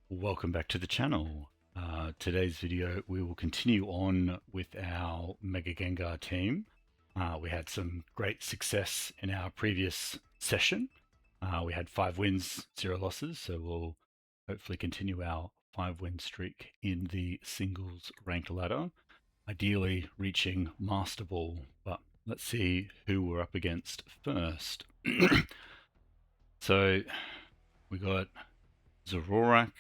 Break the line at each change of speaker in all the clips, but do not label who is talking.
Welcome back to the channel. Today's video we will continue on with our Mega Gengar team. We had some great success in our previous session. We had 5 wins, 0 losses, so we'll hopefully continue our 5-win streak in the singles ranked ladder, ideally reaching Master Ball, but let's see who we're up against first. So we got Zoroark,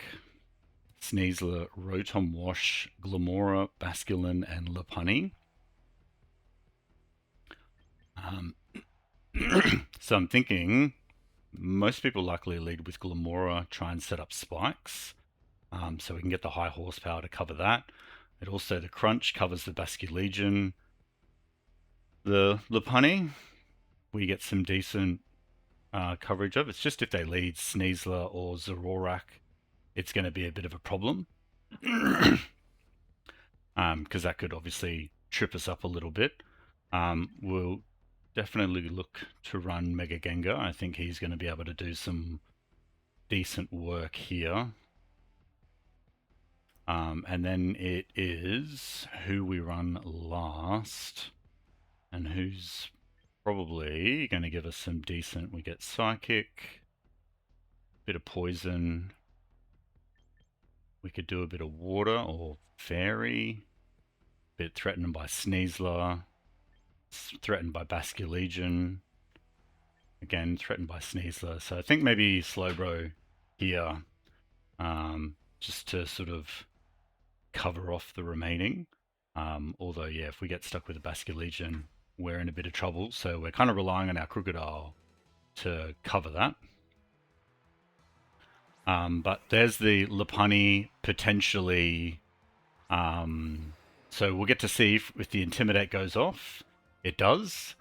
Sneasler, Rotom Wash, Glamora, Basculin, and Lopunny. So I'm thinking most people likely lead with Glamora, try and set up spikes, so we can get the high horsepower to cover that. It also, the Crunch covers the Basculegion. The Lopunny, we get some decent coverage of. It's just if they lead Sneasler or Zoroark, it's going to be a bit of a problem. Because that could obviously trip us up a little bit. We'll definitely look to run Mega Gengar. I think he's going to be able to do some decent work here. And then it is who we run last and who's probably going to give us some decent. We get Psychic, bit of Poison. We could do a bit of Water or Fairy. Bit threatened by Sneasler. Threatened by Basculegion. Again, threatened by Sneasler. So I think maybe Slowbro here, just to sort of cover off the remaining. Although, yeah, if we get stuck with a Basculegion, we're in a bit of trouble. So we're kind of relying on our Crocodile to cover that. But there's the Lopunny potentially. So we'll get to see if the Intimidate goes off. It does.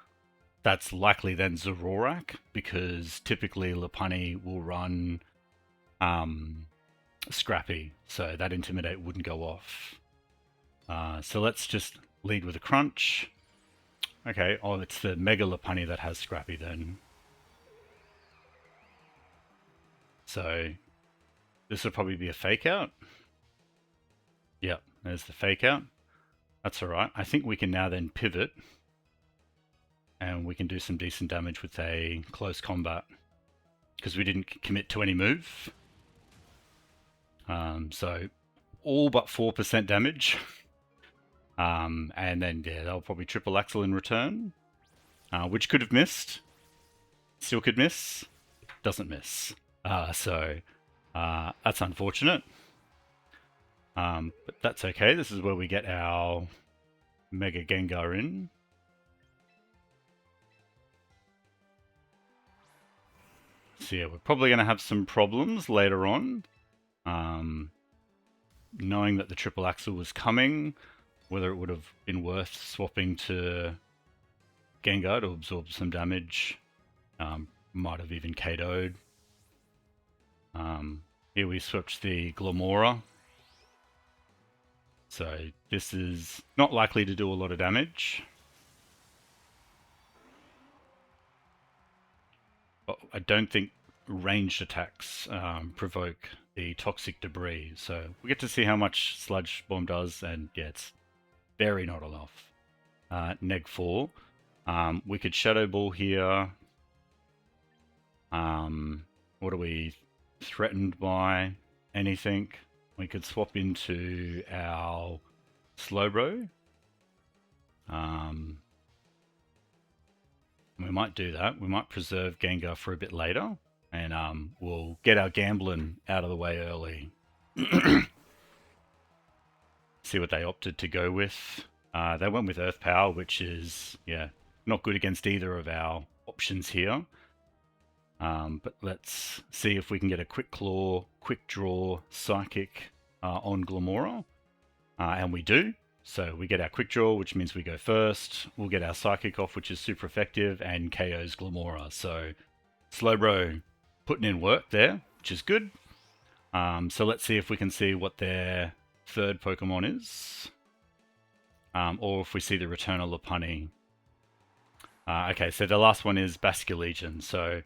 That's likely then Zoroark, because typically Lopunny will run Scrappy, so that Intimidate wouldn't go off. So let's just lead with a Crunch. Okay, oh, it's the Mega Lopunny that has Scrappy then. So this will probably be a Fake Out. Yep, there's the Fake Out. That's alright. I think we can now then pivot and we can do some decent damage with a close combat because we didn't commit to any move. So all but 4% damage. And then, yeah, they'll probably triple axle in return, which could have missed. Still could miss. Doesn't miss. So that's unfortunate. But that's okay. This is where we get our Mega Gengar in. So yeah, we're probably going to have some problems later on. Knowing that the triple axle was coming, whether it would have been worth swapping to Gengar to absorb some damage. Might have even KO'd. Here we switched the Glamora. So this is not likely to do a lot of damage. But I don't think ranged attacks provoke the toxic debris. So we get to see how much Sludge Bomb does, and yeah, it's very not enough. Neg 4. We could Shadow Ball here. What are we threatened by? Anything? We could swap into our Slowbro. We might do that. We might preserve Gengar for a bit later, and we'll get our gambling out of the way early. See what they opted to go with. They went with Earth Power, which is, yeah, not good against either of our options here. But let's see if we can get a Quick Claw, Quick Draw, Psychic on Glamora. And we do. So we get our Quick Draw, which means we go first. We'll get our Psychic off, which is super effective, and KO's Glamora. So Slowbro putting in work there, which is good. So let's see if we can see what their third Pokemon is. Or if we see the return of Lopunny. Okay, so the last one is Basculegion. So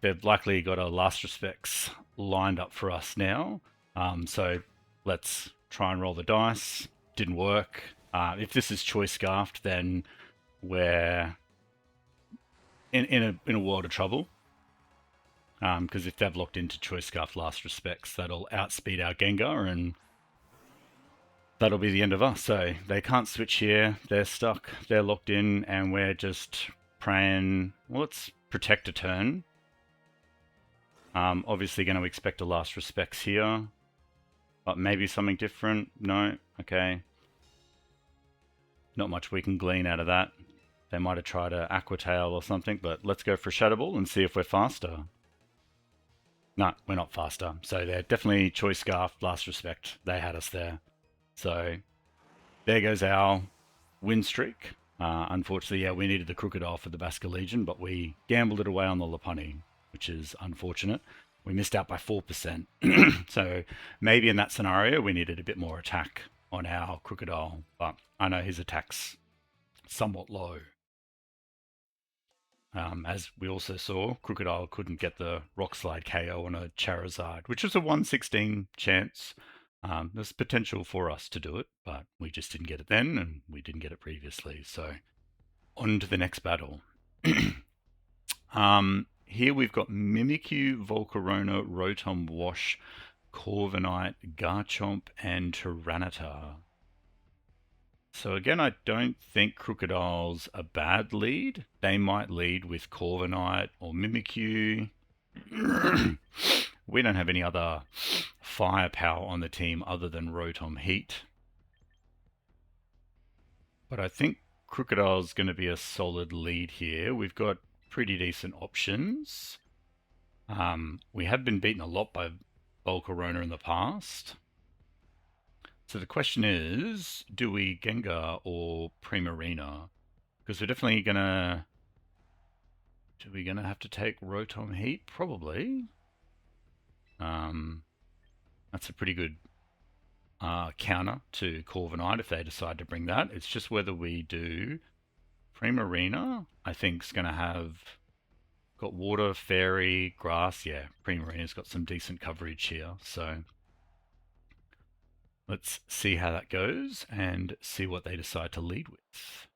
they've likely got a Last Respects lined up for us now. So let's try and roll the dice. Didn't work. If this is choice scarfed, then we're in a world of trouble. Because if they've locked into choice scarfed last respects, that'll outspeed our Gengar, and that'll be the end of us. So they can't switch here. They're stuck. They're locked in, and we're just praying. Well, let's protect a turn. Obviously going to expect a last respects here, but maybe something different. No, okay. Not much we can glean out of that. They might have tried a Aqua Tail or something, but let's go for a Shadow Ball and see if we're faster. No, we're not faster. So they're definitely choice scarf, last respect. They had us there. So there goes our win streak. Unfortunately, yeah, we needed the Crocodile for the Basker Legion, but we gambled it away on the Lopunny, which is unfortunate. We missed out by 4%. So maybe in that scenario, we needed a bit more attack on our Crocodile, but I know his attack's somewhat low. As we also saw, Crocodile couldn't get the Rock Slide KO on a Charizard, which was a 1/16 chance. There's potential for us to do it, but we just didn't get it then, and we didn't get it previously. So on to the next battle. Here we've got Mimikyu, Volcarona, Rotom, Wash, Corviknight, Garchomp, and Tyranitar. So again, I don't think Crocodile's a bad lead. They might lead with Corviknight or Mimikyu. We don't have any other firepower on the team other than Rotom Heat. But I think Crocodile's going to be a solid lead here. We've got pretty decent options. We have been beaten a lot by Volcarona in the past. So the question is, do we Gengar or Primarina? Because we're definitely gonna... Do we gonna have to take Rotom Heat? Probably. That's a pretty good counter to Corviknight if they decide to bring that. It's just whether we do Primarina. I think is gonna have got Water, Fairy, Grass. Yeah, Primarina's got some decent coverage here. So let's see how that goes and see what they decide to lead with.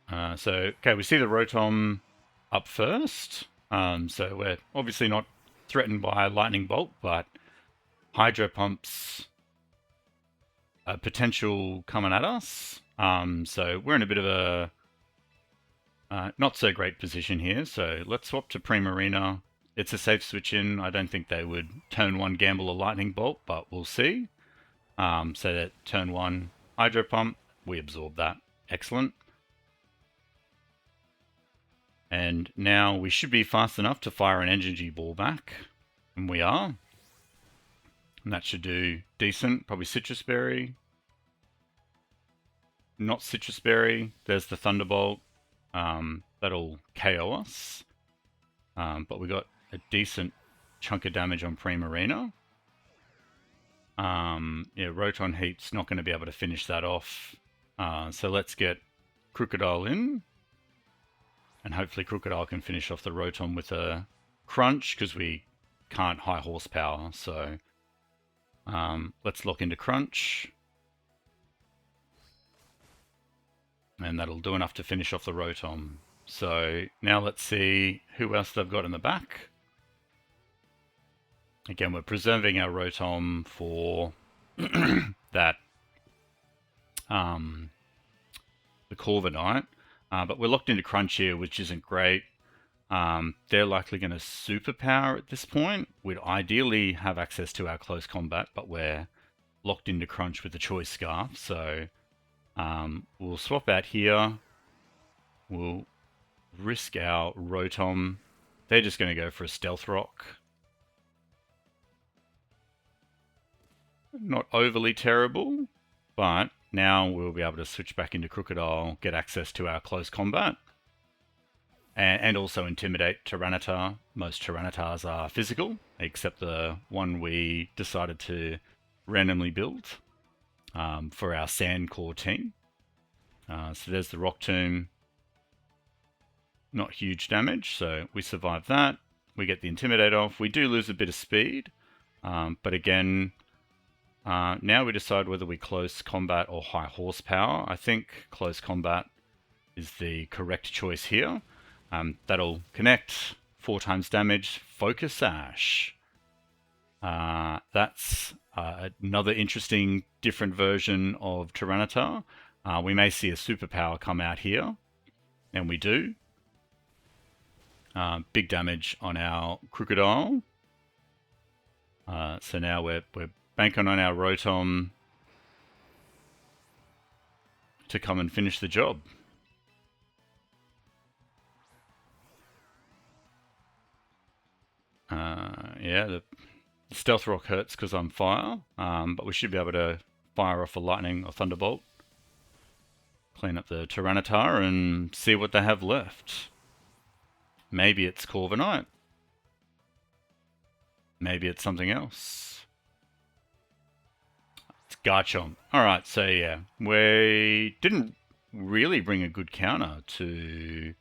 Okay, we see the Rotom up first. So we're obviously not threatened by a Lightning Bolt, but Hydro Pump's a potential coming at us. So we're in a bit of a not so great position here. So let's swap to Primarina. It's a safe switch in. I don't think they would turn one gamble a Lightning Bolt, but we'll see. So that turn one Hydro Pump, we absorb that. Excellent. And now we should be fast enough to fire an Energy Ball back. And we are. And that should do decent. Probably Citrus Berry. Not Citrus Berry. There's the Thunderbolt. That'll KO us. But we got a decent chunk of damage on Primarina. Yeah, Rotom Heat's not going to be able to finish that off. So let's get Crocodile in. And hopefully Crocodile can finish off the Rotom with a Crunch, because we can't high horsepower. So let's lock into Crunch. And that'll do enough to finish off the Rotom. So now let's see who else they've got in the back. Again, we're preserving our Rotom for that the Corviknight. But we're locked into Crunch here, which isn't great. They're likely going to superpower at this point. We'd ideally have access to our close combat, but we're locked into Crunch with the Choice Scarf. So we'll swap out here. We'll risk our Rotom. They're just going to go for a Stealth Rock. Not overly terrible, but now we'll be able to switch back into Crocodile, get access to our close combat, and also intimidate Tyranitar. Most Tyranitars are physical, except the one we decided to randomly build for our Sand Core team. So there's the Rock Tomb. not huge damage, so we survive that. We get the Intimidate off. We do lose a bit of speed, but again, now we decide whether we close combat or high horsepower. I think close combat is the correct choice here. That'll connect, 4 times damage, Focus Sash. That's another interesting, different version of Tyranitar. We may see a superpower come out here, and we do. Big damage on our Crocodile. So now we're banking on our Rotom to come and finish the job. Yeah, the Stealth Rock hurts because I'm fire, but we should be able to fire off a Lightning or Thunderbolt. Clean up the Tyranitar and see what they have left. Maybe it's Corviknight. Maybe it's something else. It's Garchomp. Alright, so yeah, we didn't really bring a good counter to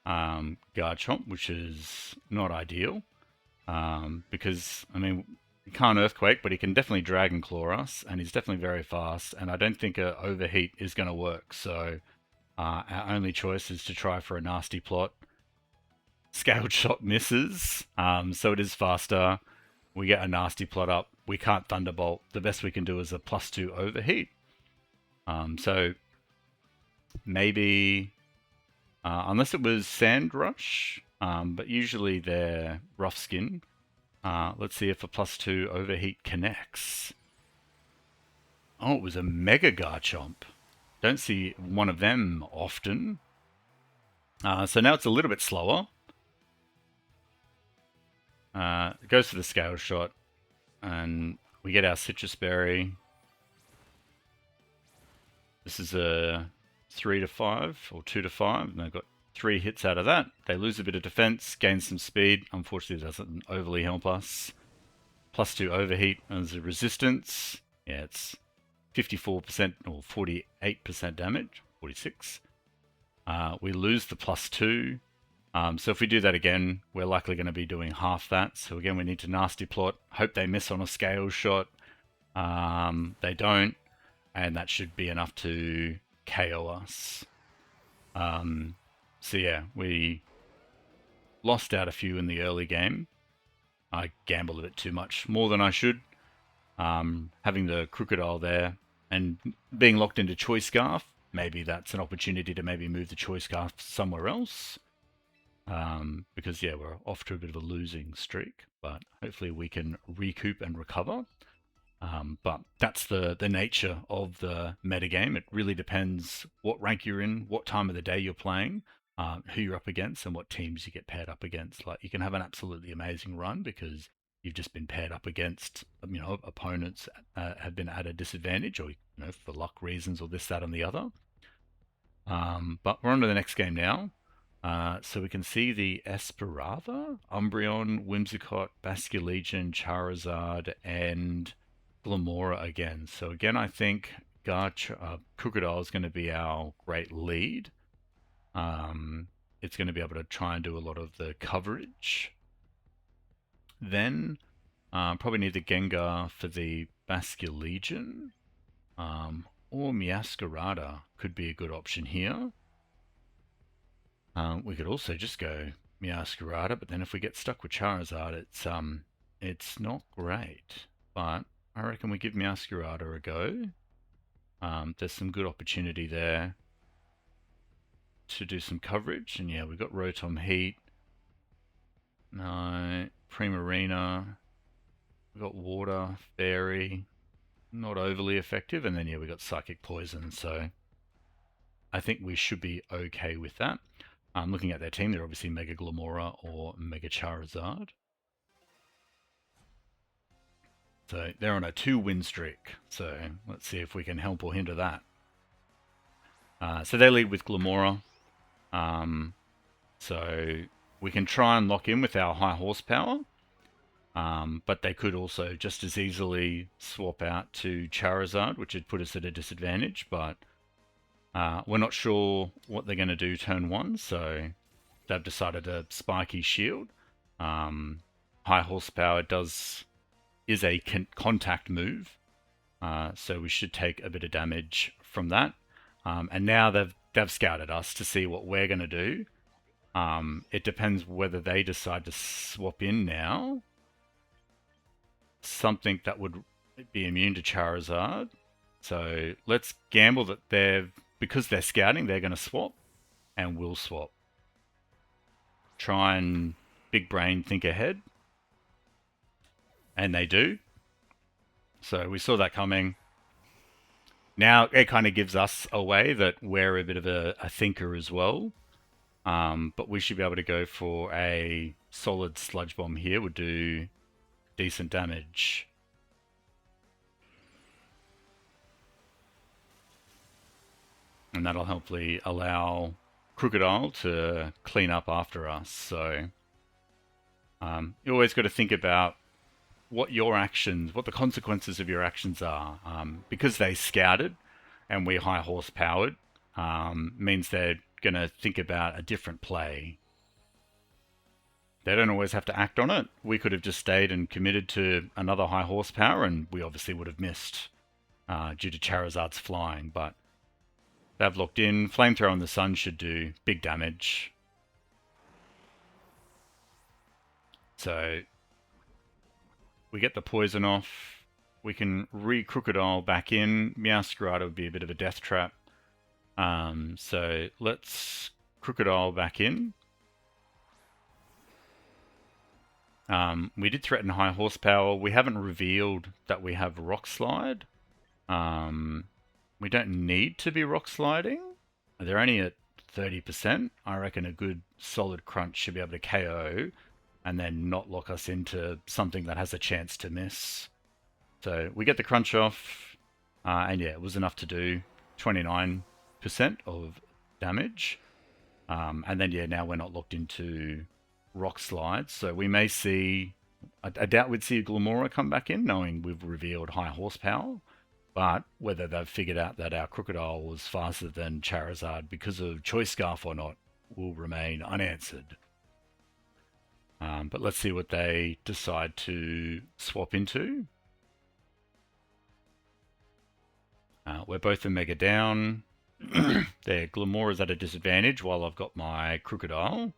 Garchomp, which is not ideal. Because, I mean, he can't Earthquake, but he can definitely Dragon Claw us, and he's definitely very fast, and I don't think a Overheat is going to work, so our only choice is to try for a nasty plot. Scaled Shot misses, so it is faster. We get a nasty plot up. We can't Thunderbolt. The best we can do is a +2 Overheat. So maybe, unless it was Sand Rush, but usually they're Rough Skin. Let's see if a +2 Overheat connects. Oh, it was a Mega Garchomp. Don't see one of them often. So now it's a little bit slower. It goes for the Scale Shot, and we get our Citrus Berry. This is a 3 to 5 or 2 to 5, and they've got 3 hits out of that. They lose a bit of defense, gain some speed. Unfortunately, it doesn't overly help us. +2 Overheat as a resistance. Yeah, it's 54% or 48% damage. 46. We lose the +2. So if we do that again, we're likely going to be doing half that. So again, we need to Nasty Plot. Hope they miss on a Scale Shot. They don't, and that should be enough to KO us. So yeah, we lost out a few in the early game. I gambled a bit too much, more than I should. Having the Crocodile there and being locked into Choice Scarf, maybe that's an opportunity to maybe move the Choice Scarf somewhere else. Because yeah, we're off to a bit of a losing streak, but hopefully we can recoup and recover. But that's the nature of the metagame. It really depends what rank you're in, what time of the day you're playing, who you're up against, and what teams you get paired up against. Like, you can have an absolutely amazing run because you've just been paired up against, opponents have been at a disadvantage, or for luck reasons, or this, that, and the other. But we're on to the next game now. So we can see the Esperava, Umbreon, Whimsicott, Basculegion, Charizard, and Glamora again. So again, I think Crocodile is going to be our great lead. It's going to be able to try and do a lot of the coverage. Then probably need the Gengar for the Basculegion, or Meowscarada could be a good option here. We could also just go Meowscarada, but then if we get stuck with Charizard, it's not great. But I reckon we give Meowscarada a go. There's some good opportunity there to do some coverage. And yeah, we've got Rotom Heat. No, Primarina. We've got Water, Fairy. Not overly effective. And then yeah, we've got Psychic Poison. So I think we should be okay with that. Looking at their team, they're obviously Mega Glamora or Mega Charizard. So they're on a 2-win streak. So let's see if we can help or hinder that. So they lead with Glamora. So we can try and lock in with our high horsepower. But they could also just as easily swap out to Charizard, which would put us at a disadvantage. But we're not sure what they're going to do turn 1. So they've decided to spiky shield. High horsepower is a contact move, so we should take a bit of damage from that. And now they've scouted us to see what we're going to do. It depends whether they decide to swap in now something that would be immune to Charizard. So let's gamble that because they're scouting, they're going to swap, and we'll swap. Try and big brain think ahead. And they do. So we saw that coming. Now it kind of gives us away that we're a bit of a thinker as well. But we should be able to go for a solid Sludge Bomb here. Would do decent damage. And that'll hopefully allow Crocodile to clean up after us. So you always got to think about what the consequences of your actions are. Because they scouted and we high horsepowered, means they're going to think about a different play. They don't always have to act on it. We could have just stayed and committed to another high horsepower, and we obviously would have missed due to Charizard's flying, but they've locked in. Flamethrower on the Sun should do big damage. So we get the poison off. We can re-Crocodile back in. Meowscarada would be a bit of a death trap. So let's Crocodile back in. We did threaten high horsepower. We haven't revealed that we have Rock Slide. We don't need to be Rock Sliding. They're only at 30%. I reckon a good solid crunch should be able to KO and then not lock us into something that has a chance to miss. So we get the crunch off, and yeah, it was enough to do 29% of damage. And then yeah, now we're not locked into Rock Slides, so we may see, I doubt we'd see a Glimmora come back in, knowing we've revealed high horsepower, but whether they've figured out that our Crocodile was faster than Charizard because of Choice Scarf or not will remain unanswered. But let's see what they decide to swap into. We're both a Mega down. Their Glimmora's at a disadvantage while I've got my Crocodile.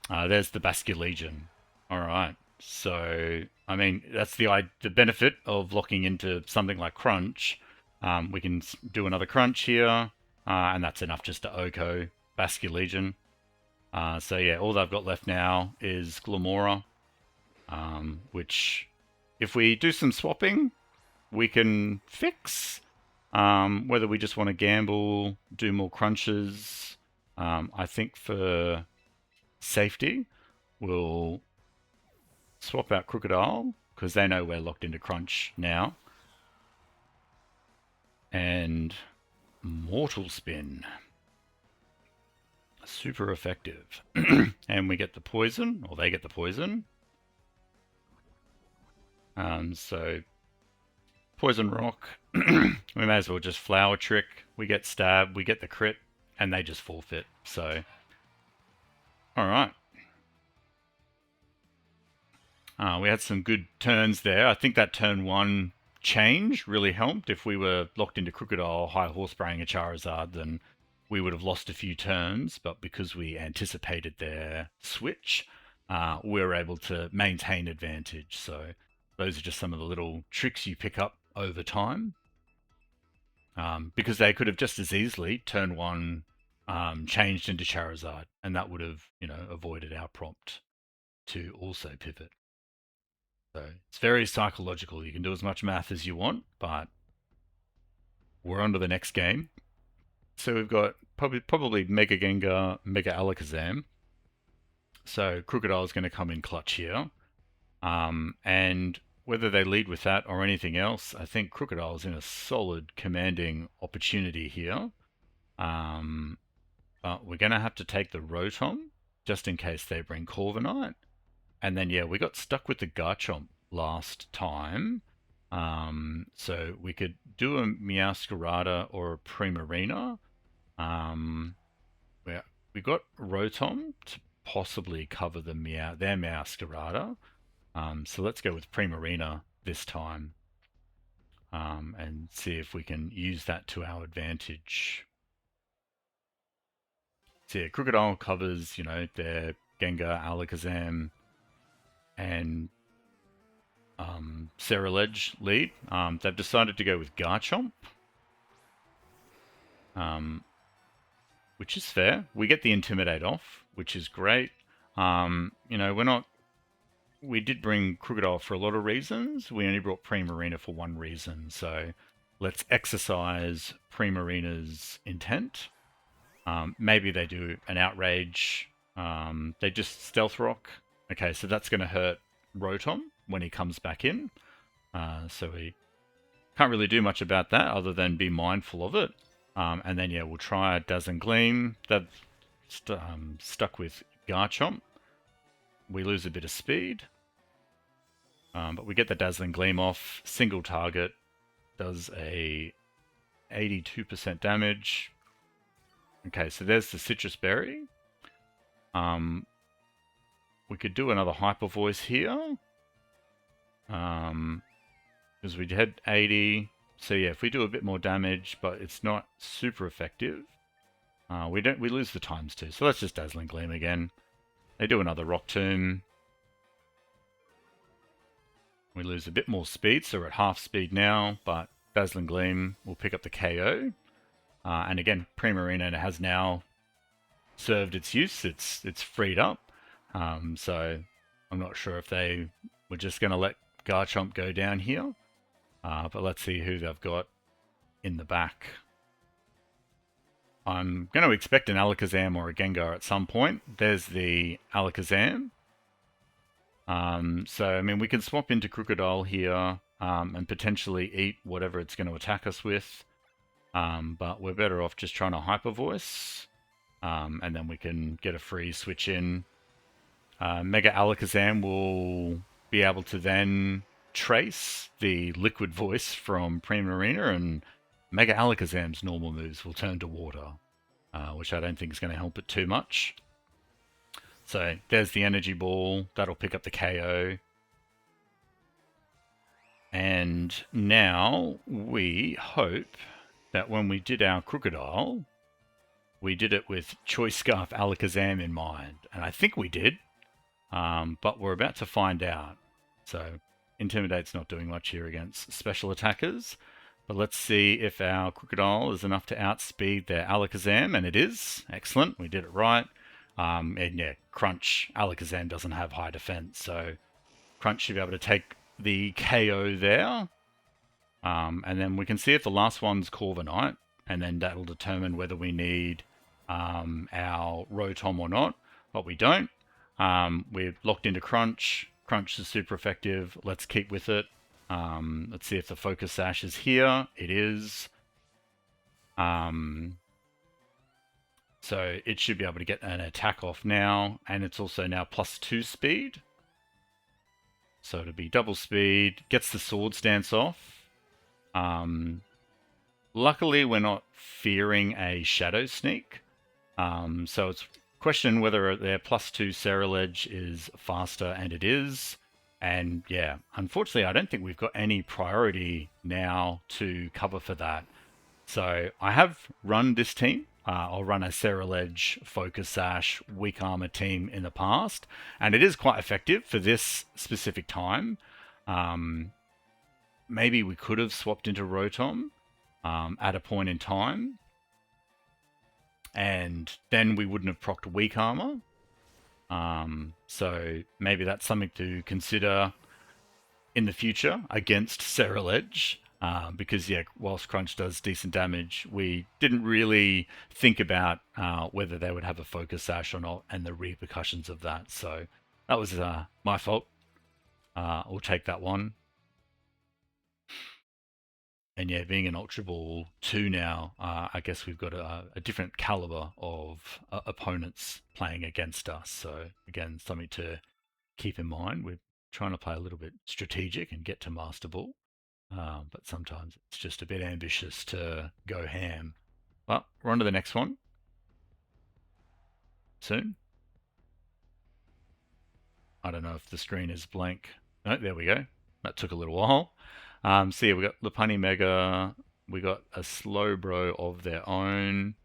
There's the Basculegion. Alright, so, I mean, that's the benefit of locking into something like Crunch. We can do another Crunch here, and that's enough just to Oko Basculegion. So yeah, all they've got left now is Glimmora, which, if we do some swapping, we can fix. Whether we just want to gamble, do more crunches, I think for safety, we'll swap out Crocodile, because they know we're locked into crunch now. And Mortal Spin. Super effective. And we get the poison, or they get the poison. So Poison Rock. We may as well just Flower Trick. We get stabbed, we get the crit, and they just forfeit. So, alright. We had some good turns there. I think that turn 1 change really helped. If we were locked into Crocodile, high horsepowering a Charizard, then we would have lost a few turns, but because we anticipated their switch, we were able to maintain advantage. So those are just some of the little tricks you pick up over time. Because they could have just as easily turn 1 changed into Charizard, and that would have, avoided our prompt to also pivot. So it's very psychological. You can do as much math as you want, but we're on to the next game. So we've got probably Mega Gengar, Mega Alakazam. So Crocodile is going to come in clutch here. And whether they lead with that or anything else, I think Crocodile is in a solid commanding opportunity here. But we're going to have to take the Rotom, just in case they bring Corviknight. And then, yeah, we got stuck with the Garchomp last time. So we could do a Meowscarada or a Primarina. Um, we we got Rotom to possibly cover their Meowscarada. So let's go with Primarina this time, and see if we can use that to our advantage. So yeah, Crocodile covers, their Gengar, Alakazam, and Ceruledge lead. They've decided to go with Garchomp, um, which is fair. We get the Intimidate off, which is great. We're not. We did bring Crocodile for a lot of reasons. We only brought Primarina for one reason. So let's exercise Primarina's intent. Maybe they do an Outrage. They just Stealth Rock. Okay, so that's going to hurt Rotom when he comes back in. So we can't really do much about that other than be mindful of it. And then, yeah, we'll try Dazzling Gleam. They've stuck with Garchomp. We lose a bit of speed. But we get the Dazzling Gleam off. Single target. Does a 82% damage. Okay, so there's the Citrus Berry. We could do another Hyper Voice here. Because we had 80. So yeah, if we do a bit more damage, but it's not super effective, we lose the times too. So let's just Dazzling Gleam again. They do another Rock Tomb. We lose a bit more speed, so we're at half speed now, but Dazzling Gleam will pick up the KO. And again, Primarina has now served its use. It's freed up. So I'm not sure if they were just going to let Garchomp go down here. But let's see who they've got in the back. I'm going to expect an Alakazam or a Gengar at some point. There's the Alakazam. So, I mean, we can swap into Crocodile here and potentially eat whatever it's going to attack us with. But we're better off just trying to Hyper Voice. And then we can get a free switch in. Mega Alakazam will be able to then trace the Liquid Voice from Primarina, and Mega Alakazam's normal moves will turn to water, which I don't think is going to help it too much. So there's the Energy Ball. That'll pick up the KO. And now we hope that when we did our Crocodile, we did it with Choice Scarf Alakazam in mind. And I think we did, but we're about to find out. So Intimidate's not doing much here against special attackers. But let's see if our Crocodile is enough to outspeed their Alakazam, and it is. Excellent, we did it right. And yeah, Crunch, Alakazam doesn't have high defense, so Crunch should be able to take the KO there. And then we can see if the last one's Corviknight, and then that'll determine whether we need our Rotom or not. But we don't. We're locked into Crunch. Crunch is super effective. Let's keep with it. Let's see if the Focus Sash is here. It is. So it should be able to get an attack off now. And it's also now +2 speed. So it'll be double speed. Gets the Swords Dance off. Luckily, we're not fearing a Shadow Sneak. So it's question whether their +2 Ceruledge is faster, and it is. And yeah, unfortunately, I don't think we've got any priority now to cover for that. So I have run this team. I'll run a Ceruledge, Focus Sash, Weak Armor team in the past, and it is quite effective for this specific time. Maybe we could have swapped into Rotom at a point in time, and then we wouldn't have procced Weak Armor. So maybe that's something to consider in the future against Ceruledge. Because yeah, whilst Crunch does decent damage, we didn't really think about whether they would have a Focus Sash or not, and the repercussions of that. So that was my fault. We'll take that one. And yeah, being an Ultra Ball 2 now, I guess we've got a different caliber of opponents playing against us. So again, something to keep in mind. We're trying to play a little bit strategic and get to Master Ball. but sometimes it's just a bit ambitious to go ham. Well, we're on to the next one soon. I don't know if the screen is blank. No, there we go. That took a little while. So yeah, we got Lopunny Mega. We got a Slowbro of their own.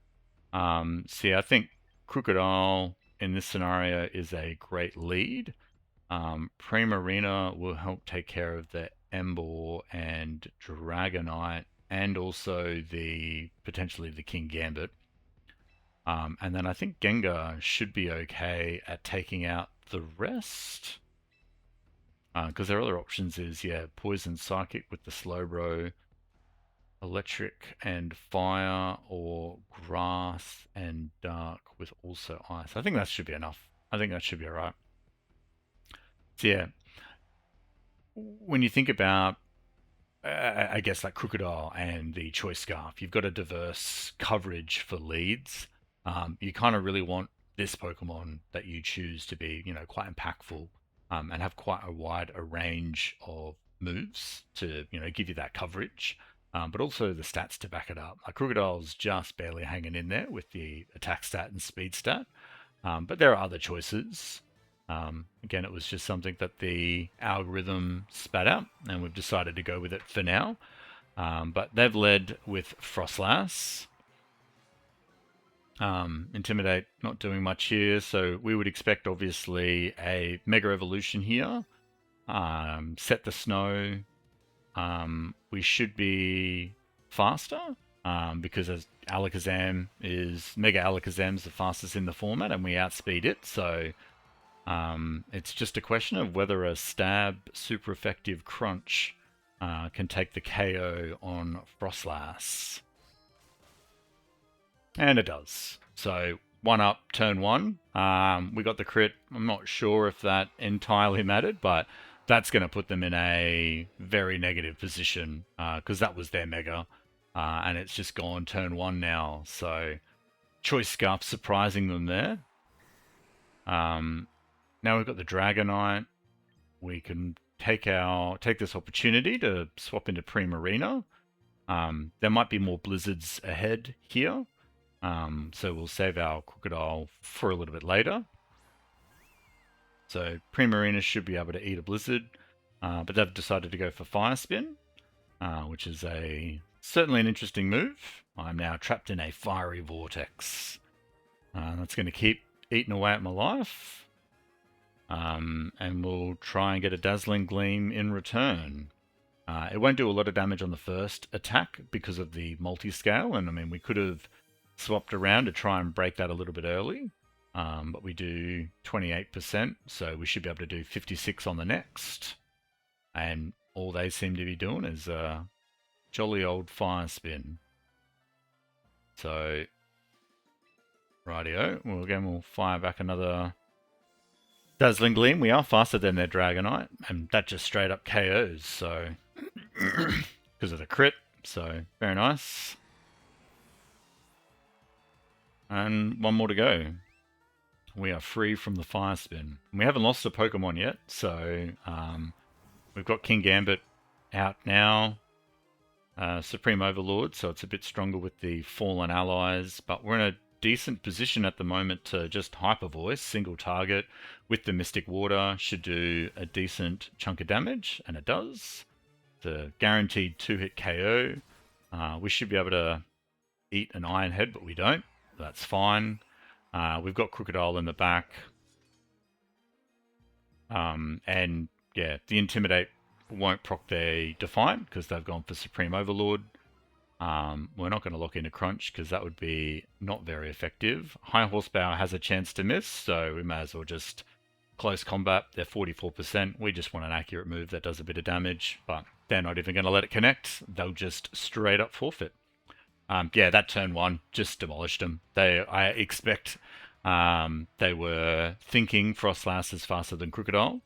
So yeah, I think Crocodile in this scenario is a great lead. Primarina will help take care of the Ember and Dragonite, and also the potentially the King Gambit. And then I think Gengar should be okay at taking out the rest. Because their other options is, yeah, Poison Psychic with the Slowbro, Electric and Fire, or Grass and Dark with also Ice. I think that should be enough. I think that should be alright. So yeah, when you think about, I guess, like Crocodile and the Choice Scarf, you've got a diverse coverage for leads. You kind of really want this Pokemon that you choose to be, quite impactful, and have quite a wide a range of moves to, give you that coverage, but also the stats to back it up. Like Crocodile's just barely hanging in there with the attack stat and speed stat, but there are other choices. Again, it was just something that the algorithm spat out, and we've decided to go with it for now. But they've led with Frostlass. Intimidate not doing much here, so we would expect obviously a Mega Evolution here. Set the Snow. We should be faster, because as Alakazam is Mega Alakazam's the fastest in the format, and we outspeed it. So it's just a question of whether a Stab super effective Crunch can take the KO on Frostlass. And it does. So 1-up, turn 1. We got the crit. I'm not sure if that entirely mattered, but that's going to put them in a very negative position, because that was their Mega. And it's just gone turn 1 now. So Choice Scarf surprising them there. Now we've got the Dragonite. We can take this opportunity to swap into Primarina. There might be more blizzards ahead here, so we'll save our Crocodile for a little bit later. So Primarina should be able to eat a blizzard, but they've decided to go for Fire Spin, which is certainly an interesting move. I'm now trapped in a fiery vortex. That's going to keep eating away at my life. And we'll try and get a Dazzling Gleam in return. It won't do a lot of damage on the first attack because of the multi-scale, and I mean, we could have swapped around to try and break that a little bit early, but we do 28%, so we should be able to do 56 on the next. And all they seem to be doing is a jolly old Fire Spin. So, rightio, well, again, we'll fire back another Dazzling Gleam. We are faster than their Dragonite, and that just straight up KOs, so because of the crit, so very nice. And one more to go. We are free from the Fire Spin. We haven't lost a Pokemon yet, so we've got King Gambit out now. Supreme Overlord, so it's a bit stronger with the fallen allies, but we're in a decent position at the moment to just Hyper Voice, single target with the Mystic Water, should do a decent chunk of damage, and it does. The guaranteed 2-hit KO. We should be able to eat an Iron Head, but we don't. That's fine. We've got Crocodile in the back. And yeah, the Intimidate won't proc their Defiant because they've gone for Supreme Overlord. We're not going to lock into Crunch because that would be not very effective. High Horsepower has a chance to miss, so we may as well just close combat. They're 44%. We just want an accurate move that does a bit of damage, but they're not even going to let it connect. They'll just straight up forfeit. Yeah, that turn 1 just demolished them. I expect they were thinking Frostlass is faster than Crocodile,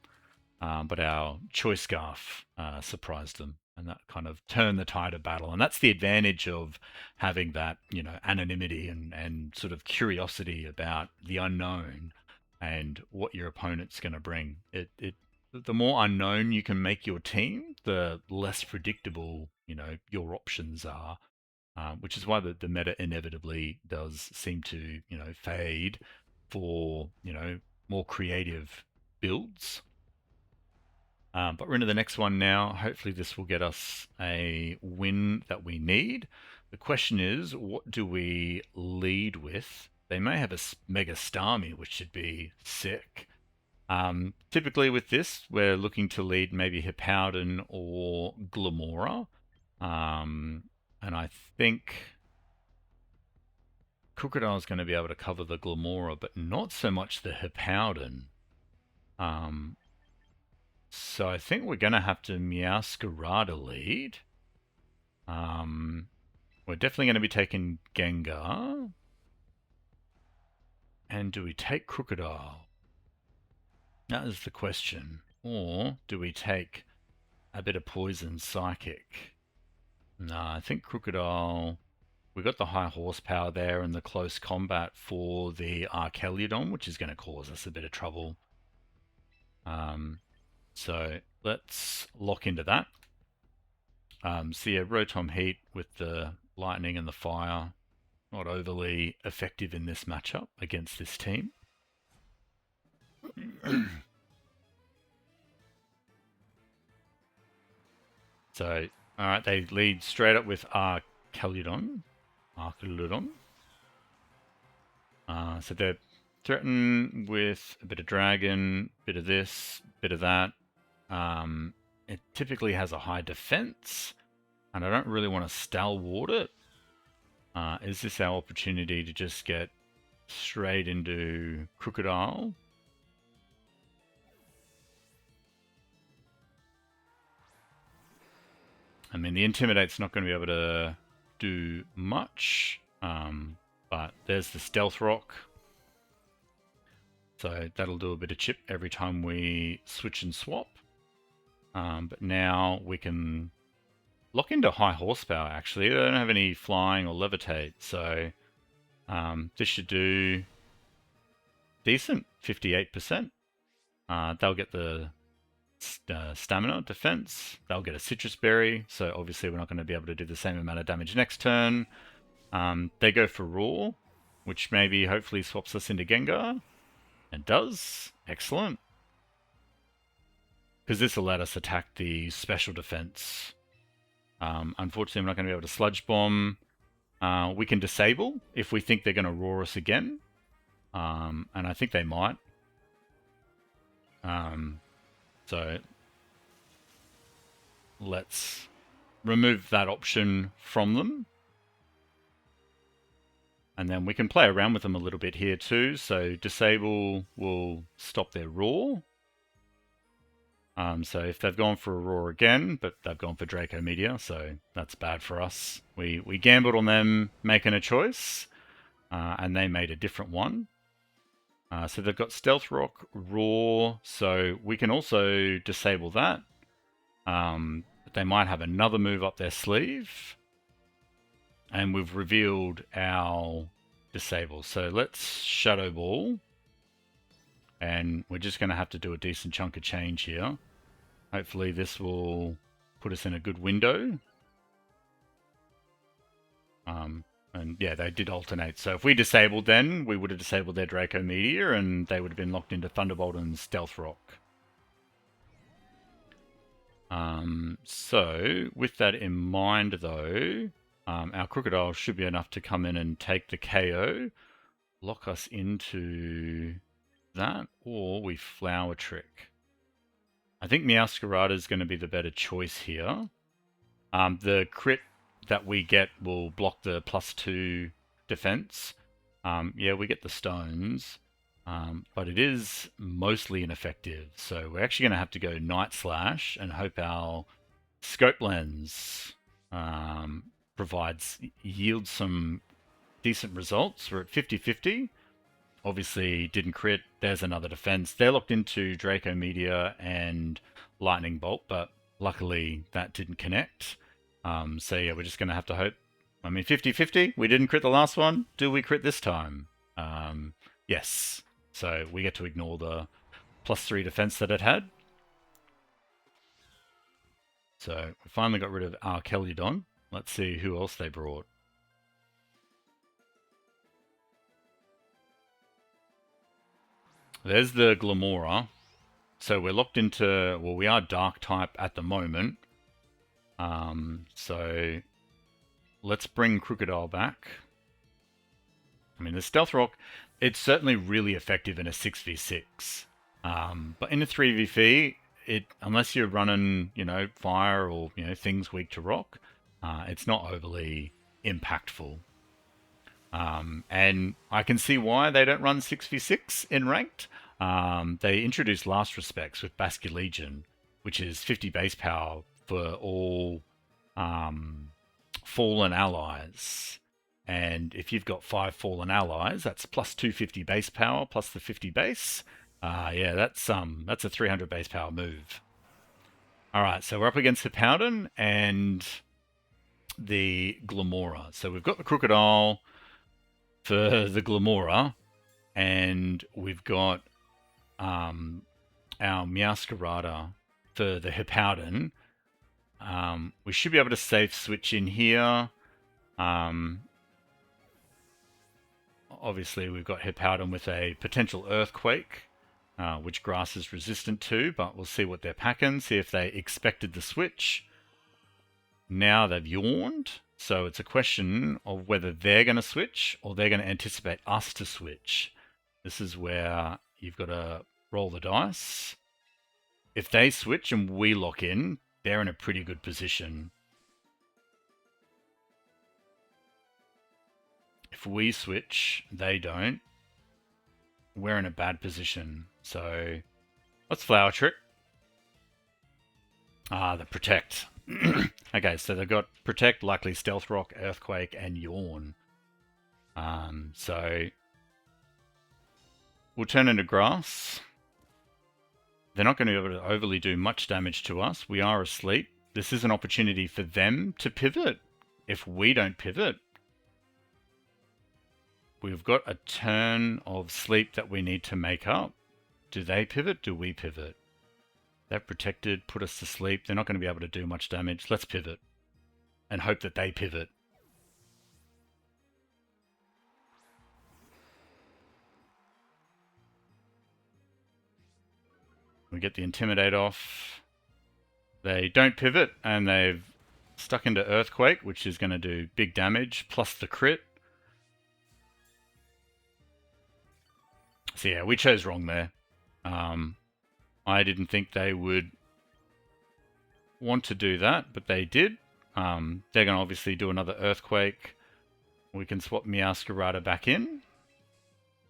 but our Choice Scarf surprised them. And that kind of turned the tide of battle. And that's the advantage of having that, anonymity and sort of curiosity about the unknown and what your opponent's going to bring. The more unknown you can make your team, the less predictable, your options are, which is why the meta inevitably does seem to, fade for, more creative builds. But we're into the next one now. Hopefully this will get us a win that we need. The question is, what do we lead with? They may have a Mega Starmie, which should be sick. Typically with this, we're looking to lead maybe Hippowdon or Glamora. And I think Crocodile's going to be able to cover the Glamora, but not so much the Hippowdon. So I think we're going to have to Meowscarada lead. We're definitely going to be taking Gengar. And do we take Crocodile? That is the question. Or do we take a bit of Poison Psychic? No, I think Crocodile... We got the high horsepower there and the close combat for the Archeliodon, which is going to cause us a bit of trouble. So let's lock into that. So yeah, Rotom Heat with the lightning and the fire, not overly effective in this matchup against this team. So, alright, they lead straight up with Archeliodon. So they're threatened with a bit of dragon, bit of this, bit of that. It typically has a high defense, and I don't really want to stalwart it. Is this our opportunity to just get straight into Crocodile? I mean, the Intimidate's not going to be able to do much, but there's the Stealth Rock. So that'll do a bit of chip every time we switch and swap. But now we can lock into high horsepower, actually. They don't have any flying or levitate, so this should do decent, 58%. They'll get the stamina defense. They'll get a citrus berry, so obviously we're not going to be able to do the same amount of damage next turn. They go for Roar, which maybe hopefully swaps us into Gengar. And does. Excellent. Because this will let us attack the special defense. Unfortunately, I'm not going to be able to Sludge Bomb. We can disable if we think they're going to roar us again. And I think they might. So let's remove that option from them. And then we can play around with them a little bit here too. So disable will stop their roar. So if they've gone for a roar again, but they've gone for Draco Meteor, so that's bad for us. We gambled on them making a choice, and they made a different one. So they've got Stealth Rock, Roar, so we can also disable that. But they might have another move up their sleeve. And we've revealed our disable. So let's Shadow Ball. And we're just going to have to do a decent chunk of change here. Hopefully this will put us in a good window. And yeah, they did alternate. So if we disabled then, we would have disabled their Draco Meteor and they would have been locked into Thunderbolt and Stealth Rock. So with that in mind though, our Crocodile should be enough to come in and take the KO, lock us into that, or we Flower Trick. I think Meowscarada is going to be the better choice here. The crit that we get will block the +2 defense. Yeah, we get the stones, but it is mostly ineffective. So we're actually going to have to go Night Slash and hope our Scope Lens yields some decent results. We're at 50-50. Obviously didn't crit. There's another defense. They're locked into Draco Meteor and Lightning Bolt, but luckily that didn't connect. So yeah, we're just going to have to hope. I mean, 50-50. We didn't crit the last one. Do we crit this time? Yes. So we get to ignore the +3 defense that it had. So we finally got rid of Archeludon. Let's see who else they brought. There's the Glamora. So we're locked into, well, we are Dark type at the moment. So let's bring Crocodile back. I mean, the Stealth Rock, it's certainly really effective in a 6v6. But in a 3v3, unless you're running, fire or, things weak to rock, it's not overly impactful. And I can see why they don't run 6v6 in ranked. They introduced Last Respects with Basculegion, which is 50 base power for all fallen allies. And if you've got 5 fallen allies, that's plus 250 base power plus the 50 base. Yeah, that's a 300 base power move. All right, so we're up against Hippowdon and the Glamora. So we've got the Crocodile for the Glamora, and we've got our Meowscarada for the Hippowdon. We should be able to safe switch in here. Obviously, we've got Hippowdon with a potential Earthquake, which grass is resistant to, but we'll see what they're packing, see if they expected the switch. Now they've yawned, so it's a question of whether they're going to switch or they're going to anticipate us to switch. This is where you've got to roll the dice. If they switch and we lock in, they're in a pretty good position. If we switch, they don't, we're in a bad position. So let's Flower Trick. The Protect. Okay, so they've got Protect, likely Stealth Rock, Earthquake, and Yawn. So we'll turn into Grass. They're not going to be able to overly do much damage to us. We are asleep. This is an opportunity for them to pivot. If we don't pivot, we've got a turn of sleep that we need to make up. Do they pivot? Do we pivot? They've protected, put us to sleep. They're not going to be able to do much damage. Let's pivot and hope that they pivot. We get the Intimidate off. They don't pivot, and they've stuck into Earthquake, which is going to do big damage, plus the crit. So yeah, we chose wrong there. I didn't think they would want to do that, but they did. They're going to obviously do another Earthquake. We can swap Meowscarada back in.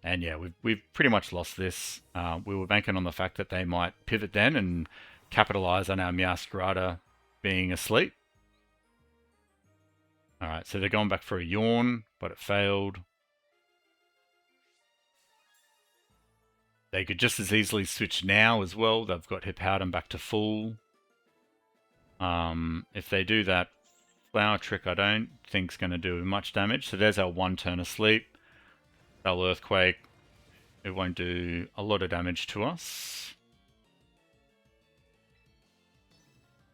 And yeah, we've pretty much lost this. We were banking on the fact that they might pivot then and capitalize on our Meowscarada being asleep. Alright, so they're going back for a Yawn, but it failed. They could just as easily switch now as well. They've got Hippowdon back to full. If they do that Flower Trick, I don't think is going to do much damage. So there's our one turn of sleep. They'll Earthquake. It won't do a lot of damage to us.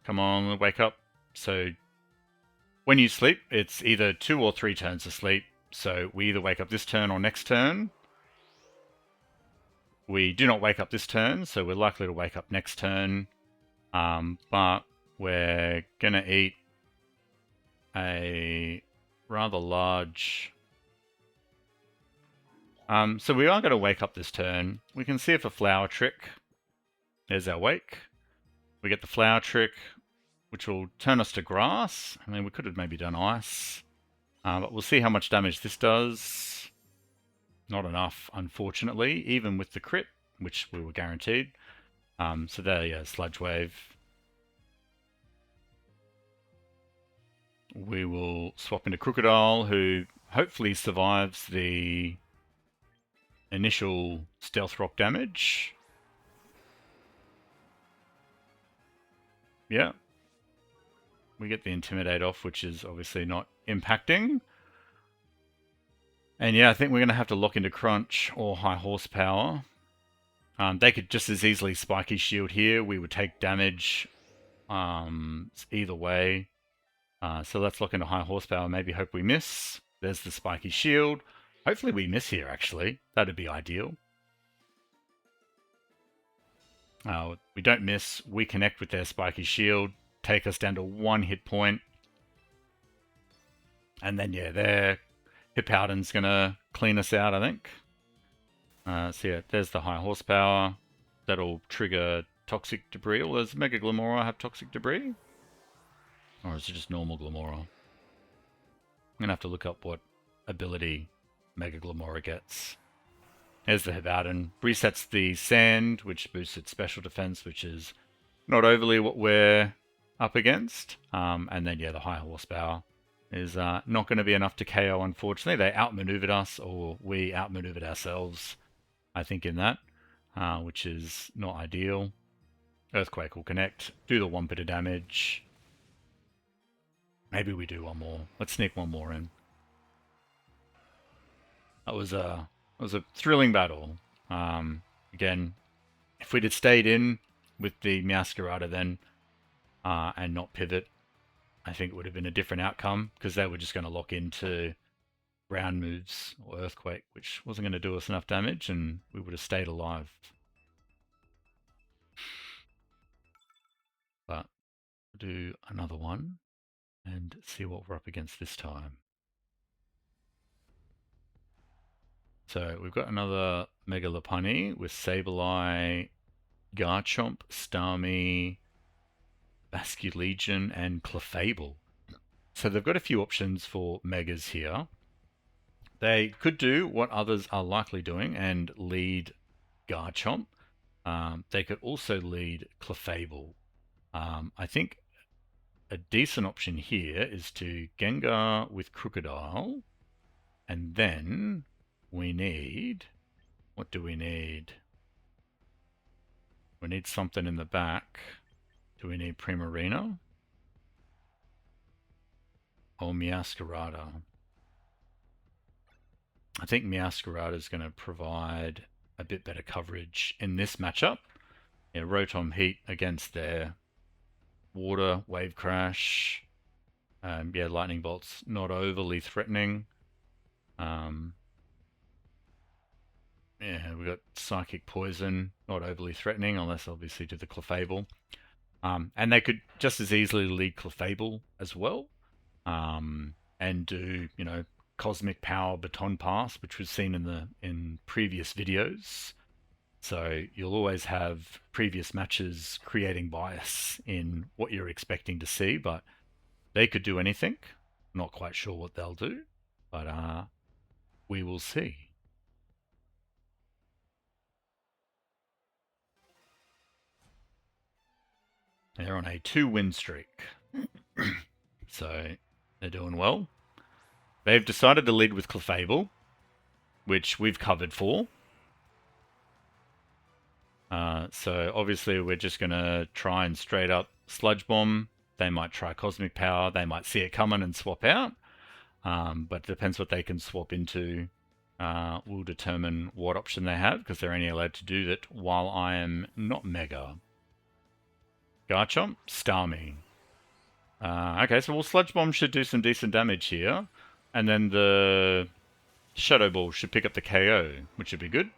Come on, wake up. So when you sleep, it's either 2 or 3 turns of sleep. So we either wake up this turn or next turn. We do not wake up this turn, so we're likely to wake up next turn. But we're going to eat a rather large... so we are going to wake up this turn. We can see if a Flower Trick... There's our wake. We get the Flower Trick, which will turn us to grass. I mean, we could have maybe done ice. But we'll see how much damage this does. Not enough, unfortunately, even with the crit, which we were guaranteed. So there, yeah, Sludge Wave. We will swap into Crocodile, who hopefully survives the initial Stealth Rock damage. Yeah. We get the Intimidate off, which is obviously not impacting. And yeah, I think we're going to have to lock into Crunch or High Horsepower. They could just as easily Spiky Shield here. We would take damage Either way. So let's look into high horsepower. Maybe hope we miss. There's the spiky shield. Hopefully we miss here, actually. That'd be ideal. We don't miss. We connect with their spiky shield. Take us down to 1 hit point. And then, yeah, their Hippowden's going to clean us out, I think. So yeah, there's the high horsepower. That'll trigger toxic debris. Or does Mega Glamora have toxic debris? Or is it just normal Glamora? I'm going to have to look up what ability Mega Glamora gets. There's the Hippowden. Resets the sand, which boosts its special defense, which is not overly what we're up against. And then, yeah, the high horsepower is not going to be enough to KO, unfortunately. They outmaneuvered us, or we outmaneuvered ourselves, I think, in that, which is not ideal. Earthquake will connect, do the 1 bit of damage. Maybe we do one more. Let's sneak one more in. That was a thrilling battle. Again, if we'd have stayed in with the Meowscarada then and not pivot, I think it would have been a different outcome, because they were just going to lock into ground moves or Earthquake, which wasn't going to do us enough damage, and we would have stayed alive. But we'll do another one and see what we're up against this time. So we've got another Mega Lopunny with Sableye, Garchomp, Starmie, Basculegion, and Clefable. So they've got a few options for Megas here. They could do what others are likely doing and lead Garchomp. They could also lead Clefable. I think a decent option here is to Gengar with Crocodile, and then we need... what do we need? We need something in the back. Do we need Primarina? Or Meowscarada? I think Meowscarada is going to provide a bit better coverage in this matchup. Yeah, Rotom Heat against their Water, Wave Crash. Yeah, Lightning Bolt's not overly threatening. Yeah, we got Psychic Poison, not overly threatening, unless obviously to the Clefable. And they could just as easily lead Clefable as well. And do, you know, Cosmic Power Baton Pass, which was seen in previous videos. So you'll always have previous matches creating bias in what you're expecting to see, but they could do anything. Not quite sure what they'll do, but we will see. They're on a 2-win streak. So they're doing well. They've decided to lead with Clefable, which we've covered for. So obviously we're just going to try and straight up Sludge Bomb. They might try Cosmic Power. They might see it coming and swap out. But it depends what they can swap into. Will determine what option they have, because they're only allowed to do that while I am not Mega. Garchomp, Starmie. Okay, so Sludge Bomb should do some decent damage here. And then the Shadow Ball should pick up the KO, which would be good.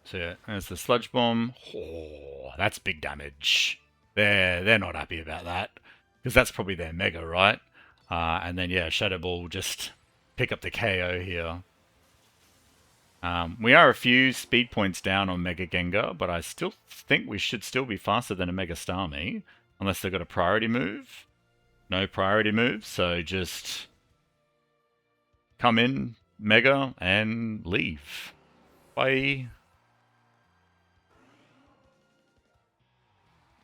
So yeah, there's the Sludge Bomb. Oh, that's big damage. They're not happy about that, because that's probably their Mega, right? And then yeah, Shadow Ball will just pick up the KO here. We are a few speed points down on Mega Gengar, but I still think we should still be faster than a Mega Starmie, unless they've got a priority move. No priority move, so just come in, Mega, and leave. Bye.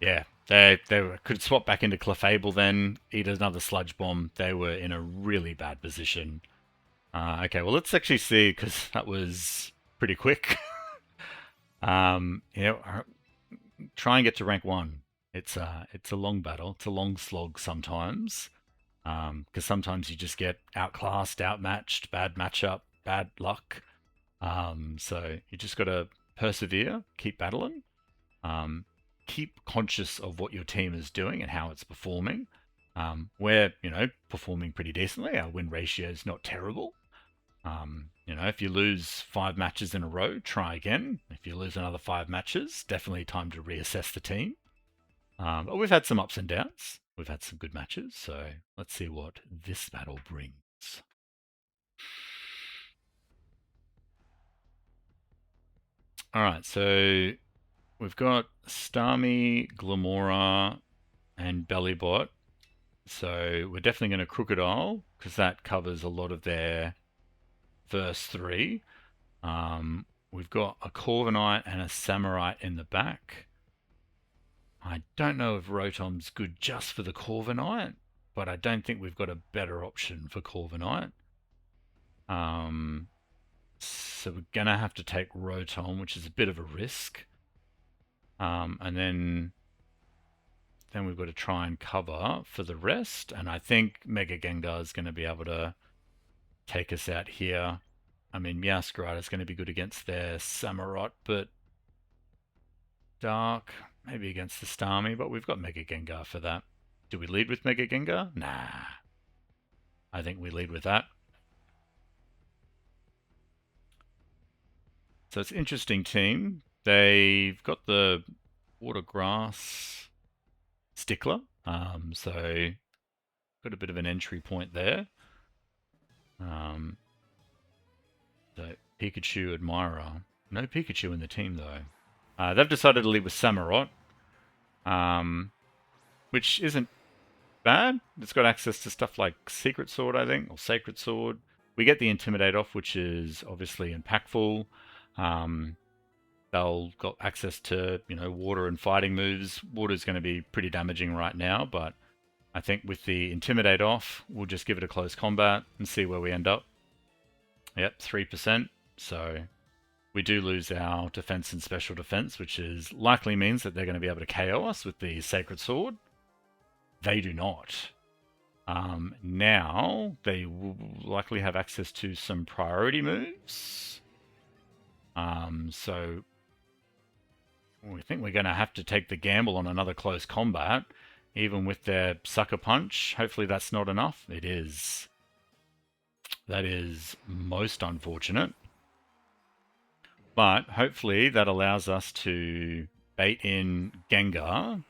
Yeah, they could swap back into Clefable then, eat another Sludge Bomb. They were in a really bad position. Okay, well, let's actually see, because that was pretty quick. Yeah, try and get to rank 1. It's a long battle. It's a long slog sometimes, because sometimes you just get outclassed, outmatched, bad matchup, bad luck. So you just got to persevere, keep battling, keep conscious of what your team is doing and how it's performing. We're, performing pretty decently. Our win ratio is not terrible. If you lose 5 matches in a row, try again. If you lose another 5 matches, definitely time to reassess the team. But we've had some ups and downs. We've had some good matches, so let's see what this battle brings. Alright, so we've got Starmie, Glamora, and Bellybot. So we're definitely going to Crocodile, because that covers a lot of their first 3. We've got a Corviknight and a Samurite in the back. I don't know if Rotom's good just for the Corviknight, but I don't think we've got a better option for Corviknight. So we're going to have to take Rotom, which is a bit of a risk. And then we've got to try and cover for the rest. And I think Mega Gengar is going to be able to take us out here. I mean, Meowscarada is going to be good against their Samurott, but Dark, maybe against the Starmie, but we've got Mega Gengar for that. Do we lead with Mega Gengar? Nah. I think we lead with that. So it's an interesting team. They've got the Water Grass Stickler, so got a bit of an entry point there. So Pikachu Admirer. No Pikachu in the team though. They've decided to leave with Samurott, which isn't bad. It's got access to stuff like Secret Sword, I think, or Sacred Sword. We get the Intimidate off, which is obviously impactful. They'll got access to, water and fighting moves. Water's going to be pretty damaging right now, but I think with the Intimidate off, we'll just give it a close combat and see where we end up. Yep, 3%. So we do lose our defense and special defense, which is likely means that they're going to be able to KO us with the Sacred Sword. They do not. Now they will likely have access to some priority moves. So we think we're going to have to take the gamble on another close combat, even with their Sucker Punch. Hopefully that's not enough. It is. That is most unfortunate. But hopefully that allows us to bait in Gengar.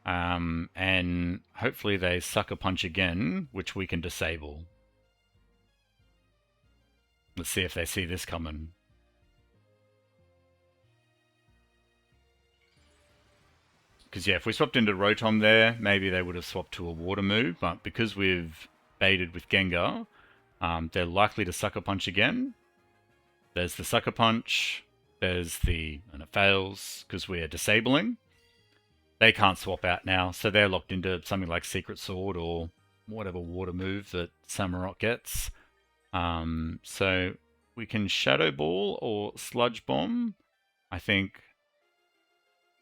And hopefully they Sucker Punch again, which we can disable. Let's see if they see this coming. Because, yeah, if we swapped into Rotom there, maybe they would have swapped to a water move. But because we've baited with Gengar, they're likely to Sucker Punch again. There's the Sucker Punch. There's the... and it fails because we're disabling. They can't swap out now, so they're locked into something like Secret Sword or whatever water move that Samurott gets. So we can Shadow Ball or Sludge Bomb. I think...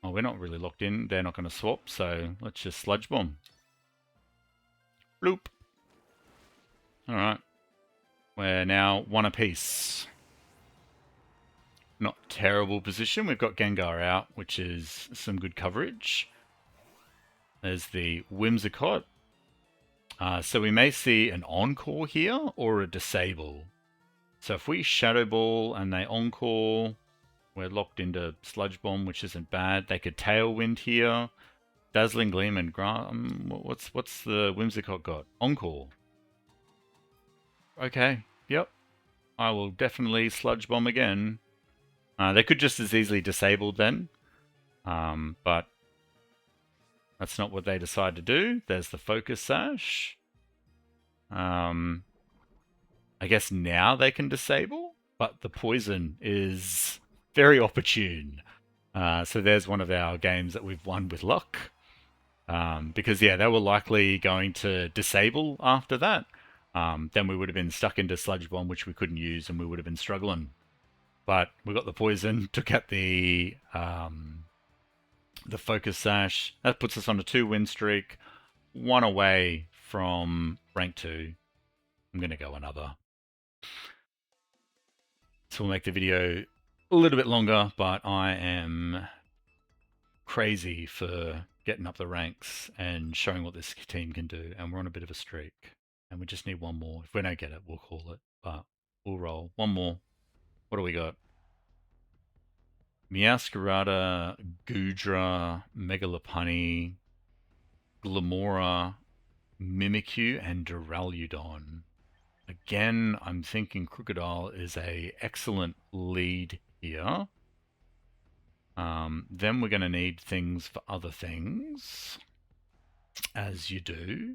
oh, we're not really locked in. They're not going to swap, so let's just Sludge Bomb. Bloop. Alright. We're now 1 apiece. Not terrible position. We've got Gengar out, which is some good coverage. There's the Whimsicott. So we may see an Encore here or a Disable. So if we Shadow Ball and they Encore, we're locked into Sludge Bomb, which isn't bad. They could Tailwind here. Dazzling Gleam and what's the Whimsicott got? Encore. Okay, yep. I will definitely Sludge Bomb again. They could just as easily disable then. But that's not what they decide to do. There's the Focus Sash. I guess now they can disable, but the poison is very opportune. So there's one of our games that we've won with luck. Because, yeah, they were likely going to disable after that. Then we would have been stuck into Sludge Bomb, which we couldn't use, and we would have been struggling. But we got the poison, took out the Focus Sash. That puts us on a 2-win streak, 1 away from rank 2. I'm going to go another. So we'll make the video a little bit longer, but I am crazy for getting up the ranks and showing what this team can do, and we're on a bit of a streak. And we just need one more. If we don't get it, we'll call it, but we'll roll. One more. What do we got? Meowscarada, Goodra, Megalopunny, Glamora, Mimikyu, and Duraludon. Again, I'm thinking Crocodile is a excellent lead here. Then we're going to need things for other things, as you do.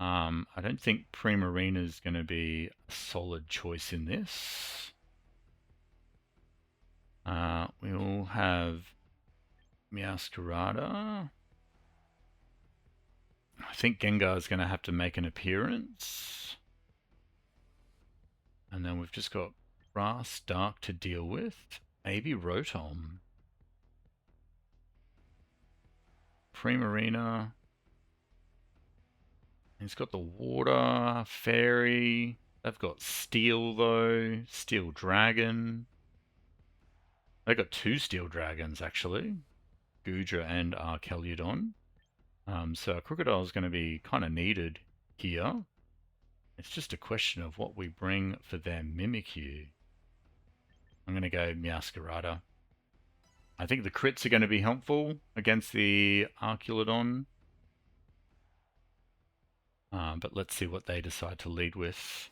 I don't think Primarina is going to be a solid choice in this. We'll have Meowscarada. I think Gengar is going to have to make an appearance. And then we've just got Grass Dark to deal with. Maybe Rotom. Primarina. He's got the Water, Fairy. They've got Steel though. Steel Dragon. They got 2 Steel Dragons actually. Goodra and Archeludon. So Crocodile is going to be kind of needed here. It's just a question of what we bring for their Mimikyu. I'm going to go Meowscarada. I think the crits are going to be helpful against the Archeludon. But let's see what they decide to lead with.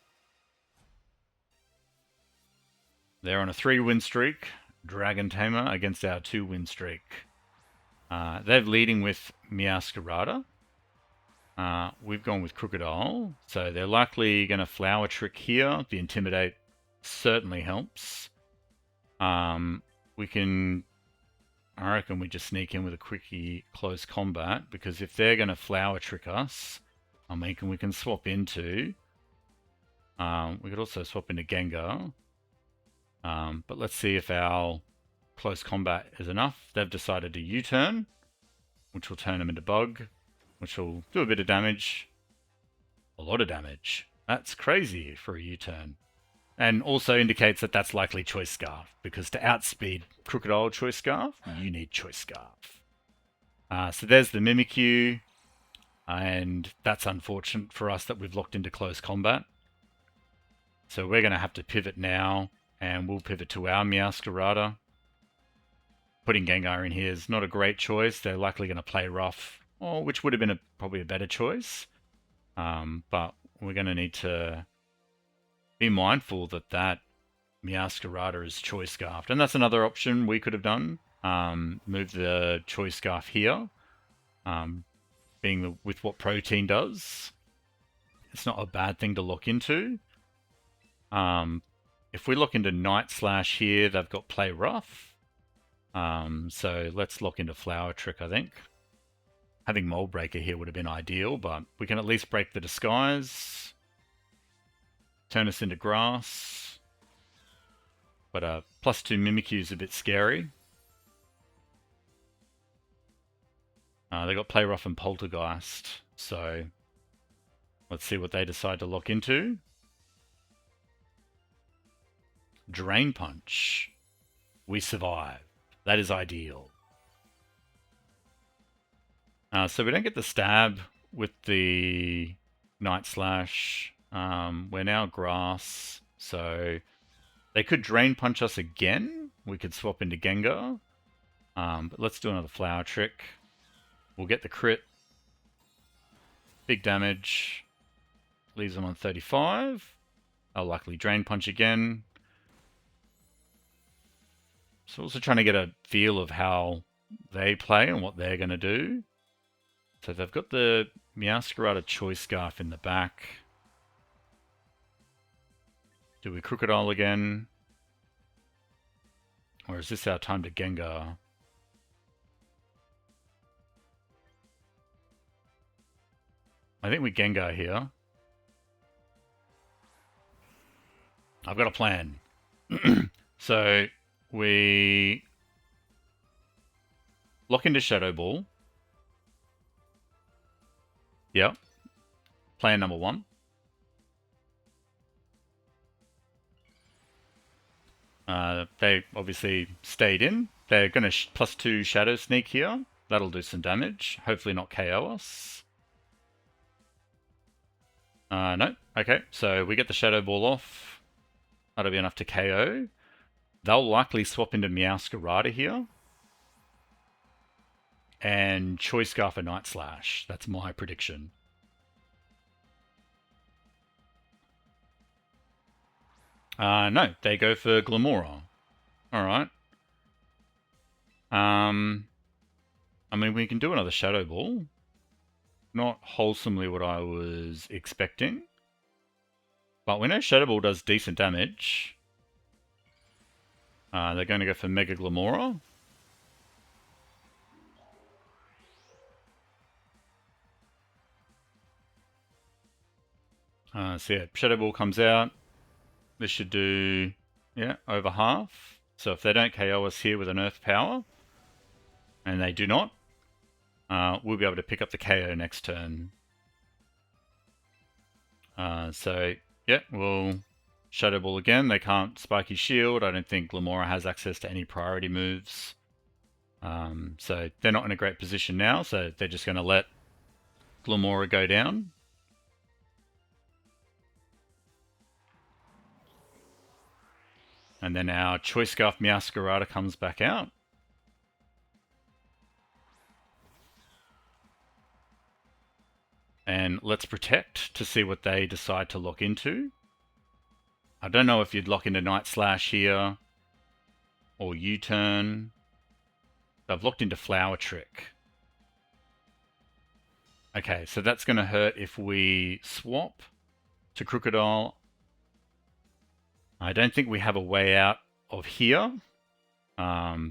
They're on a 3-win streak. Dragon Tamer against our 2-win streak. They're leading with Meowscarada. We've gone with Crocodile. So they're likely going to Flower Trick here. The Intimidate certainly helps. We can... I reckon we just sneak in with a quickie close combat, because if they're going to Flower Trick us, I mean, we can swap into... we could also swap into Gengar. But let's see if our close combat is enough. They've decided to U-turn, which will turn them into Bug, which will do a bit of damage. A lot of damage. That's crazy for a U-turn. And also indicates that that's likely Choice Scarf, because to outspeed Crocodile Choice Scarf, you need Choice Scarf. So there's the Mimikyu, and that's unfortunate for us that we've locked into close combat. So we're going to have to pivot now, and we'll pivot to our Meowscarada. Putting Gengar in here is not a great choice. They're likely going to play rough, which would have been probably a better choice. But we're going to need to be mindful that Meowscarada is Choice Scarfed. And that's another option we could have done. Move the Choice Scarf here. Being with what Protein does. It's not a bad thing to lock into. If we look into Night Slash here, they've got Play Rough. So let's lock into Flower Trick, I think. Having Mold Breaker here would have been ideal, but we can at least break the Disguise. Turn us into Grass. But +2 Mimikyu is a bit scary. They got Play Rough and Poltergeist, so let's see what they decide to lock into. Drain Punch. We survive. That is ideal. So we don't get the stab with the Night Slash. We're now Grass, so they could Drain Punch us again. We could swap into Gengar. But let's do another Flower Trick. We'll get the crit. Big damage. Leaves them on 35. I'll likely Drain Punch again. So also trying to get a feel of how they play and what they're going to do. So they've got the Meowscarada Choice Scarf in the back. Do we Crocodile again? Or is this our time to Gengar? I think we Gengar here. I've got a plan. So we lock into Shadow Ball. Yep. Plan number 1. They obviously stayed in. They're going to +2 Shadow Sneak here. That'll do some damage. Hopefully not KO us. No. Okay, so we get the Shadow Ball off. That'll be enough to KO. They'll likely swap into Meowscarada here. And Choice Scarf a Night Slash. That's my prediction. No, they go for Glamora. Alright. I mean, we can do another Shadow Ball. Not wholesomely what I was expecting. But we know Shadow Ball does decent damage. They're going to go for Mega Glamora. So yeah, Shadow Ball comes out. This should do, yeah, over half. So if they don't KO us here with an Earth Power, and they do not, we'll be able to pick up the KO next turn. So, yeah, we'll Shadow Ball again. They can't Spiky Shield. I don't think Glamora has access to any priority moves. So they're not in a great position now, so they're just going to let Glamora go down. And then our Choice Scarf Meowscarada comes back out. And let's Protect to see what they decide to lock into. I don't know if you'd lock into Night Slash here or U-Turn. They've locked into Flower Trick. Okay, so that's going to hurt if we swap to Crocodile. I don't think we have a way out of here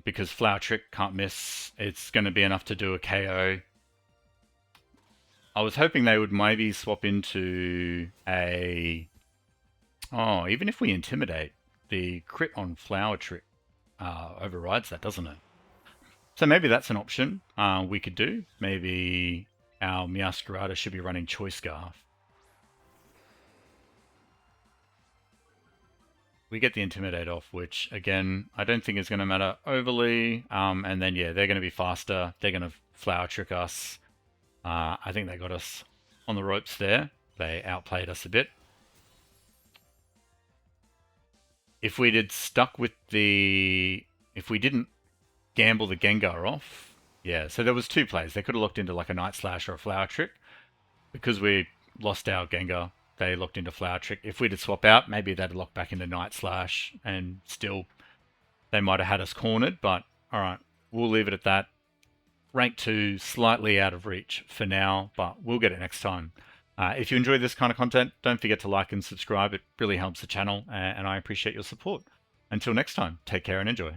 because Flower Trick can't miss. It's going to be enough to do a KO. I was hoping they would maybe swap into a... Oh, even if we Intimidate, the crit on Flower Trick overrides that, doesn't it? So maybe that's an option we could do. Maybe our Meowscarada should be running Choice Scarf. We get the Intimidate off, which, again, I don't think is going to matter overly. And then, yeah, they're going to be faster. They're going to Flower Trick us. I think they got us on the ropes there. They outplayed us a bit. If we'd had stuck with the... If we didn't gamble the Gengar off... Yeah, so there was two plays. They could have looked into like a Night Slash or a Flower Trick. Because we lost our Gengar, they looked into Flower Trick. If we'd have swapped out, maybe they'd lock back into Night Slash. And still, they might have had us cornered. But, alright, we'll leave it at that. Rank 2, slightly out of reach for now, but we'll get it next time. If you enjoy this kind of content, don't forget to like and subscribe. It really helps the channel, and I appreciate your support. Until next time, take care and enjoy.